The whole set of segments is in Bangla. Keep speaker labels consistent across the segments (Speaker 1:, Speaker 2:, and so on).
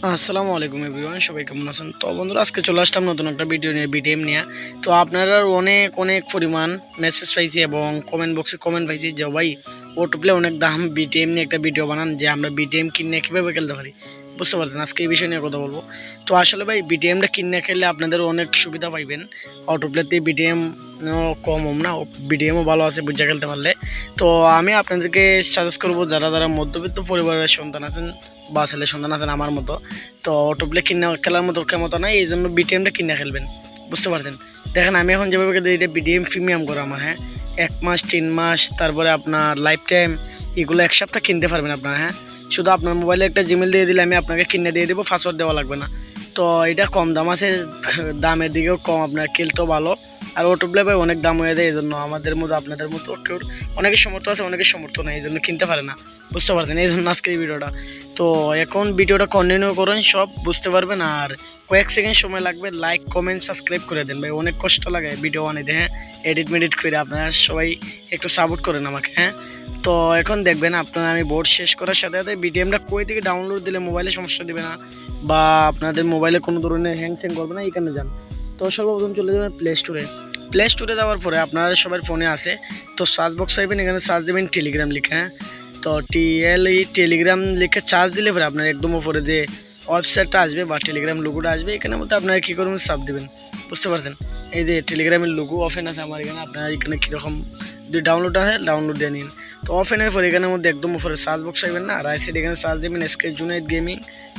Speaker 1: আসসালামু আলাইকুম এভরিওয়ান, সবাই কেমন আছেন? তো বন্ধুরা, আজকে চলে আসলাম নতুন একটা ভিডিও নিয়ে, বিটিএম নিয়ে। তো আপনারা অনেক অনেক পরিমাণ মেসেজ পাইছি এবং কমেন্ট বক্সে কমেন্ট পাইছি যে ভাই ওটুপ্লে অনেক দাম, বিটিএম নিয়ে একটা ভিডিও বানান যে আমরা বিটিএম কিনে কীভাবে খেলতে পারি। বুঝতে পারছেন, আজকে এই বিষয় নিয়ে কথা বলবো। তো আসলে ভাই বিটিএমটা কিনে খেললে আপনাদের অনেক সুবিধা পাইবেন। অটোপ্লেতে বিটিএম কম না, বিটিএমও ভালো আছে বুঝে খেলতে পারলে। তো আমি আপনাদেরকে সাজেস্ট করবো যারা যারা মধ্যবিত্ত পরিবারের সন্তান আছেন বা ছেলের সন্তান আছেন আমার মতো, তো অটোপ্লে কিনে খেলার মতো ক্ষমতা নাই, এই জন্য বিটিএমটা কিনে খেলবেন। বুঝতে পারছেন? দেখেন আমি এখন যেভাবে এটা বিটিএম প্রিমিয়াম করা আমার, হ্যাঁ 1 মাস 3 মাস তারপরে আপনার লাইফ টাইম, এগুলো এক সপ্তাহ কিনতে পারবেন আপনারা। হ্যাঁ, শুধু আপনার মোবাইলে একটা জিমেল দিয়ে দিলে আমি আপনাকে কিনে দিয়ে দেবো, পাসওয়ার্ড দেওয়া লাগবে না। তো এটা কম দাম আছে, দামের দিকেও কম, আপনার খেলতেও ভালো। আর অটোপ্লে ভাই অনেক দাম হয়ে যায়, এই জন্য আমাদের মতো আপনাদের মতো কেউ অনেকের সমর্থ আছে, অনেকের সমর্থ নেই, এই জন্য কিনতে পারে না। বুঝতে পারছেন? এই জন্য আজকের এই ভিডিওটা। তো এখন ভিডিওটা কন্টিনিউ করেন, সব বুঝতে পারবেন। আর কয়েক সেকেন্ড সময় লাগবে, লাইক কমেন্ট সাবস্ক্রাইব করে দেন ভাই, অনেক কষ্ট লাগে ভিডিও বানাইতে। হ্যাঁ, এডিট মেডিট করে আপনারা সবাই একটু সাপোর্ট করেন আমাকে। হ্যাঁ, তো এখন দেখবেন আপনারা আমি বোর্ড শেষ করার সাথে সাথে বিটিএমটা কই থেকে ডাউনলোড দিলে মোবাইলে সমস্যা দেবে না বা আপনাদের মোবাইলে কোনো ধরনের হ্যাং ট্যাং করবে না, এখানে যান। তো সর্বপ্রথম চলে যাবেন প্লে স্টোরে যাওয়ার পরে আপনারা সবার ফোনে আসে, তো সার্চ বক্স আইবেন, এখানে সার্চ দেবেন টেলিগ্রাম লিখে। হ্যাঁ, তো টেলিগ্রাম লিখে চার্জ দিলে পরে আপনার একদম উপরে যে ওয়েবসাইটটা আসবে বা টেলিগ্রাম লোগোটা আসবে, এখানের মধ্যে আপনারা কী করবেন, সাব দেবেন। বুঝতে পারছেন? এই যে টেলিগ্রামের লোগো ওপেন আছে আমার এখানে, আপনারা এখানে কীরকম যদি ডাউনলোড আছে ডাউনলোড দিয়ে নিন। তো ওপেনের পরে এখানের মধ্যে একদম উপরে সার্চ বক্স আইবেন না, রাইট সাইড এখানে সার্চ দেবেন এসকে জুনাইদ গেমিং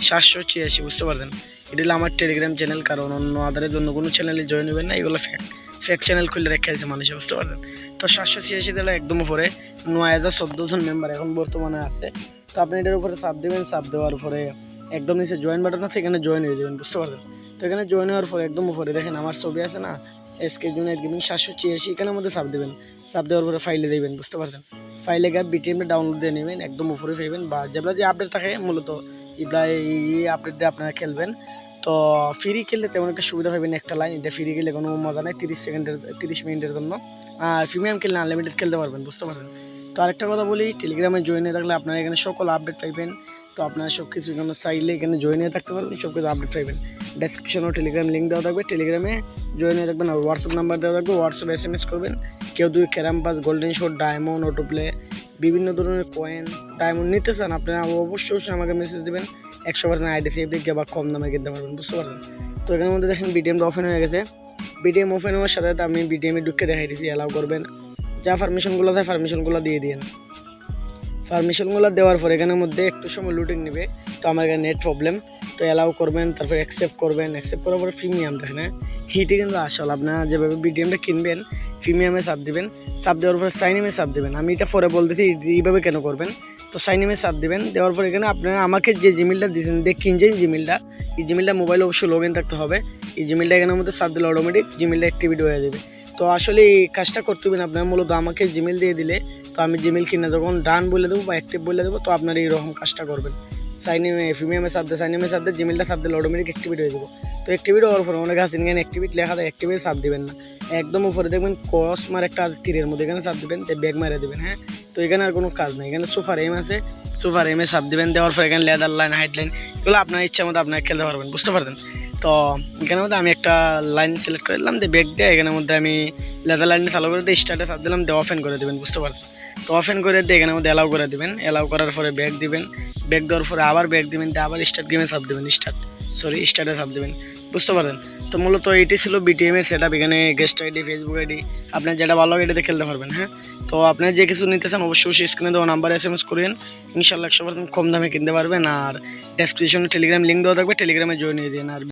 Speaker 1: 786। বুঝতে পারছেন? এটা হলো আমার টেলিগ্রাম চ্যানেল, কারণ অন্য আদারের জন্য কোনো চ্যানেলে জয়েন হবেন না, এগুলো ফেক চ্যানেল খুলে রেখে আছে মানুষে। বুঝতে পারছেন? তো 786 দিলে একদম উপরে 9014 জন মেম্বার এখন বর্তমানে আছে। তো আপনি এটার উপরে চাপ দেবেন, চাপ দেওয়ার পরে একদম নিচে জয়েন বাটন আছে, এখানে জয়েন হয়ে যাবেন। বুঝতে পারছেন? তো এখানে জয়েন হওয়ার পরে একদম উপরে দেখেন আমার ছবি আছে না, এসকে জুনাইদ গেমিং 786, এখানের মধ্যে চাপ দেবেন। চাপ দেওয়ার পরে ফাইলে দেবেন। বুঝতে পারছেন? ফাইলে গিয়ে বিটিএমটা ডাউনলোড দিয়ে নেবেন, একদম উপরে পাইবেন বা যেগুলো যে আপডেট থাকে মূলত এগুলা এই আপডেট দিয়ে আপনারা খেলবেন। তো ফ্রি খেললে তেমন একটা সুবিধা পাবেন, একটা লাইন, এটা ফ্রি খেললে কোনো মজা নেই, 30 মিনিটের জন্য। আর প্রিমিয়াম খেললে আনলিমিটেড খেলতে পারবেন। বুঝতে পারবেন? তো আরেকটা কথা বলি, টেলিগ্রামে জয়েন হয়ে থাকলে আপনারা এখানে সকল আপডেট পাইবেন। তো আপনারা সব কিছু এখানে চাইলে এখানে জয়েন হয়ে থাকতে পারবেন, সব কিছু আপডেট পাইবেন। ডেসক্রিপশনেও টেলিগ্রাম লিঙ্ক দেওয়া থাকবে, টেলিগ্রামে জয়েন হয়ে থাকবেন। আর হোয়াটসঅ্যাপ নাম্বার দেওয়া থাকবে, হোয়াটসঅ্যাপ SMS করবেন। কেউ যদি carrom pass, golden shot, diamond, autoplay, বিভিন্ন ধরনের কয়েন, ডায়মন্ড নিতে চান আপনারা অবশ্যই আমাকে মেসেজ দেবেন, 100% আইডি সেভ দিয়ে বা কম দামে কিনতে পারবেন। বুঝতে পারবেন? তো এখানের মধ্যে দেখেন বিটিএমটা ওপেন হয়ে গেছে। বিটিএম ওপেন হওয়ার সাথে সাথে আমি বিটিএমে ঢুকে দেখাই দিচ্ছি, অ্যালাউ করবেন, যা পারমিশনগুলো আছে পারমিশনগুলো দিয়ে দিন। পারমিশনগুলো দেওয়ার পর এখানের মধ্যে একটু সময় লুটিং নেবে, তো আমার এখানে নেট প্রবলেম, তো অ্যালাউ করবেন, তারপর অ্যাকসেপ্ট করবেন। অ্যাকসেপ্ট করার পরে প্রিমিয়াম দেখেন, হ্যাঁ হিটে কিন্তু আসল আপনারা যেভাবে বিটিএমটা কিনবেন প্রিমিয়ামে চাপ দেবেন, চাপ দেওয়ার পরে সাইন ইনে চাপ দেবেন। আমি এটা পরে বলতেছি এইভাবে কেন করবেন। তো সাইন ইনে চাপ দেবেন, দেওয়ার পর এখানে আপনারা আমাকে যে জিমেলটা দিয়েছেন কিনছেন জিমেলটা, এই জিমেলটা মোবাইলে অবশ্যই লগ ইন থাকতে হবে। এই জিমেলটা এখানের মধ্যে চাপ দিলে অটোমেটিক জিমেলটা অ্যাক্টিভেট হয়ে যাবে। তো আসলে এই কাজটা করতে হবে আপনার, মূলত আমাকে জিমেল দিয়ে দিলে তো আমি জিমেল কিনে যখন ডান বলে দেবো বা অ্যাক্টিভ বলে দেবো, তো আপনারা এইরকম কাজটা করবেন। সাইন ইন প্রিমিয়ামে চাপ দিয়ে সাইন ইনে চাপ দিয়ে জিমেলটা চাপ দিলে অটোমেটিক অ্যাক্টিভেট হয়ে যাবো। তো অ্যাক্টিভেট হওয়ার পরে অনেক আছে এখানে অ্যাক্টিভেট লেখা থাকে, অ্যাক্টিভেট চাপ দেবেন না, একদম উপরে দেখবেন ক্রস মার একটা আছে তীরের মধ্যে, এখানে চাপ দেবেন, ব্যাগ মারে দেবেন। হ্যাঁ, তো এখানে আর কোনো কাজ নেই, এখানে সুপার এম আছে, সুপার এমে চাপ দেবেন, দেওয়ার পর এখানে লেদার লাইন, হাইট লাইন, এগুলো আপনার ইচ্ছা মতো আপনারা খেলতে পারবেন। বুঝতে পারবেন? তো এখানের মধ্যে আমি একটা লাইন সিলেক্ট করে দিলাম, দিয়ে ব্যাগ দিয়ে এখানের মধ্যে আমি লেদার লাইনে চালু করে দিয়ে স্টার্টে চাপ দিলাম, দিয়ে ওপেন করে দেবেন। বুঝতে পারছেন? তো ওপেন করে দিয়ে এখানের মধ্যে অ্যালাউ করে দেবেন, অ্যালাউ করার পরে ব্যাগ দিবেন, ব্যাগ দেওয়ার পরে আবার ব্যাগ দিবেন, দিয়ে আবার স্টার্ট গেমে চাপ দেবেন, স্টার্টে চাপ দেবেন। বুঝতে পারেন? তো মূলত এটি ছিল বিটিএমের সেট আপ। এখানে গেস্ট আইডি, ফেসবুক আইডি, আপনার যেটা ভালো লাগে এটাতে খেলতে পারবেন। হ্যাঁ, তো আপনার যে কিছু নিতে চান অবশ্যই স্ক্রিনে দেওয়া নাম্বারে SMS করেন, ইনশাল্লাহ 100% কম দামে কিনতে পারবেন। আর ডেসক্রিপশনে টেলিগ্রাম লিঙ্ক দেওয়া থাকবে, টেলিগ্রামে জয়েন হয়ে দিন। আর